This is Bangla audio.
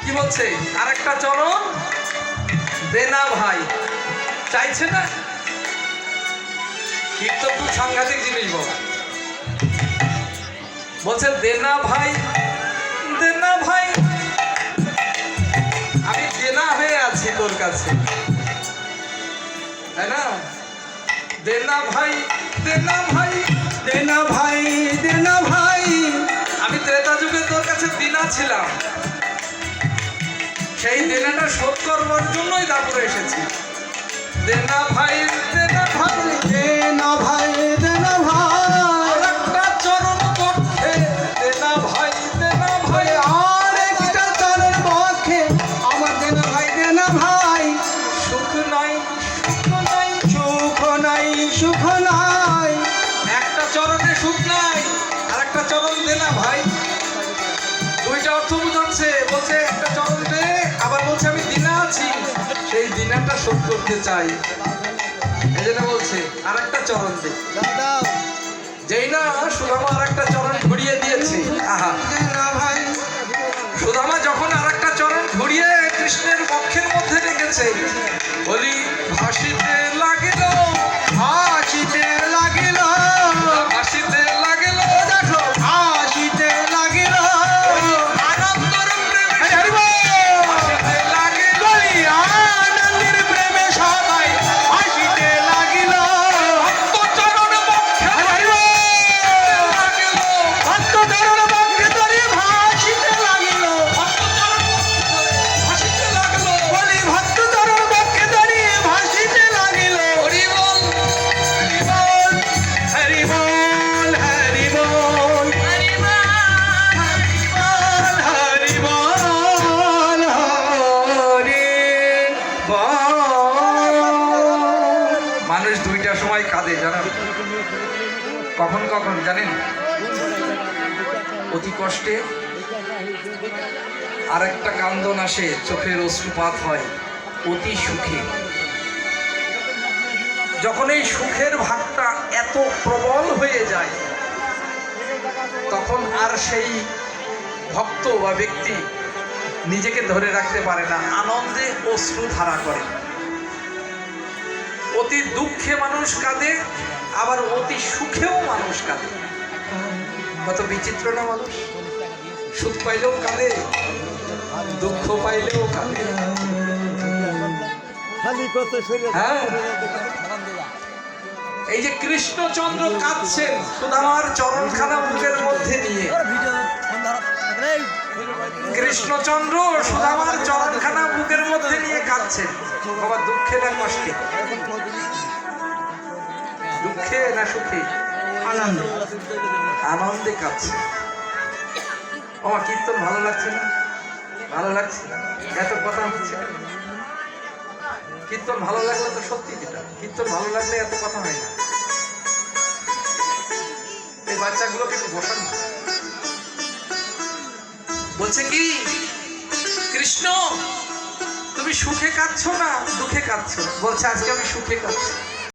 কি বলছে? আরেকটা চরণ দে না ভাই। চাইছে না? কীর্তন খুব সাংঘাতিক জিনিস বাবা। বলছে দে না ভাই, দে না ভাই, আমি দেনা হয়ে আছি তোর কাছে, তাই না? দে না ভাই, দে না ভাই, দে না ভাই, দে না ভাই। আমি ত্রেতা যুগে তোর কাছে দিনা ছিলাম, সেই দেনাটা শোধ করবার জন্যই দাপুরে এসেছি। দে না ভাই, দে না ভাই, দে না ভাই, দে না ভাই। আরেকটা চরণ পক্ষে দে না ভাই, দে না ভাই। আর একটা চরণ পক্ষে আমার দে না ভাই, দে না ভাই। সুখ নাই, সুখ নাই, সুখ নাই, সুখ নাই। একটা চরণে সুখ নাই, আরেকটা চরণ দে না ভাই। দুইটা অর্থ বুঝাচ্ছে। বলছে একটা চরণ দে, আবার বলছে আমি দিনা আছি, সেই দিনাটা শোধ করতে চাই। এই জন্য বলছে আরেকটা চরণ দে। যেই না সুদামা আরেকটা চরণ ঘুরিয়ে দিয়েছে, আহা, দে না ভাই। সুদামা যখন আরেকটা চরণ ঘুরিয়ে কৃষ্ণের বক্ষের মধ্যে রেখেছে, বলি ভাসিতে লাগিল, হাসিতে লাগিল, ভাসিতে লাগিল, দেখো হাসিতে লাগিল। আনন্দর প্রেমে ভাসিতে লাগিল, আনন্দের প্রেমে সবাই হাসিতে লাগিল। চরণ বক্ষে লাগিল, ভক্ত চরণ পক্ষে ধরে ভাসিতে লাগিল। ভাসিতে লাগলো। বলি ভক্ত চরণ পক্ষে ধরে ভাসিতে লাগিল। হরি বল, হরি বল, হরি বল, হরি বল, হরি বল, হরি বল। মানুষ দুইটার সময় কাঁদে জানেন? কখন কখন জানেন? অতি কষ্টে, আরেকটা কান্দন আসে, চোখের অশ্রুপাত হয়। অতি সুখে, যখন এই সুখের ভাগটা এত প্রবল হয়ে যায়, তখন আর সেই ভক্ত বা ব্যক্তি নিজেকে ধরে রাখতে পারে না, আনন্দে অশ্রু ধারা করে। অতি দুঃখে মানুষ কাঁদে, আবার অতি সুখেও মানুষ কাঁদে। কত বিচিত্র না মানুষ! সুখ পাইলেও কাঁদে, দুঃখ পাইলেও কাঁদে। হ্যাঁ, এই যে কৃষ্ণচন্দ্র কাঁদছেন সুদামার চরণখানা বুকের মধ্যে নিয়ে। কৃষ্ণচন্দ্র সুদামার চরণখানা বুকের মধ্যে নিয়ে কাঁদছেন। বাবা, দুঃখে না কষ্টে? দুঃখে না সুখে? আনন্দ, আনন্দে কাঁদছে। বাবা, কীর্তন ভালো লাগছে না? ভালো লাগছে? এত কথা হচ্ছে। কীর্তন ভালো লাগলে তো সত্যি, যেটা কীর্তন ভালো লাগলে এত কথা হয় না। এই বাচ্চাগুলোকে একটু বসান না। বলছে কি, কৃষ্ণ তুমি সুখে কাঁদছো না দুঃখে কাঁদছো? বলছে আজকে আমি সুখে কাঁদছি।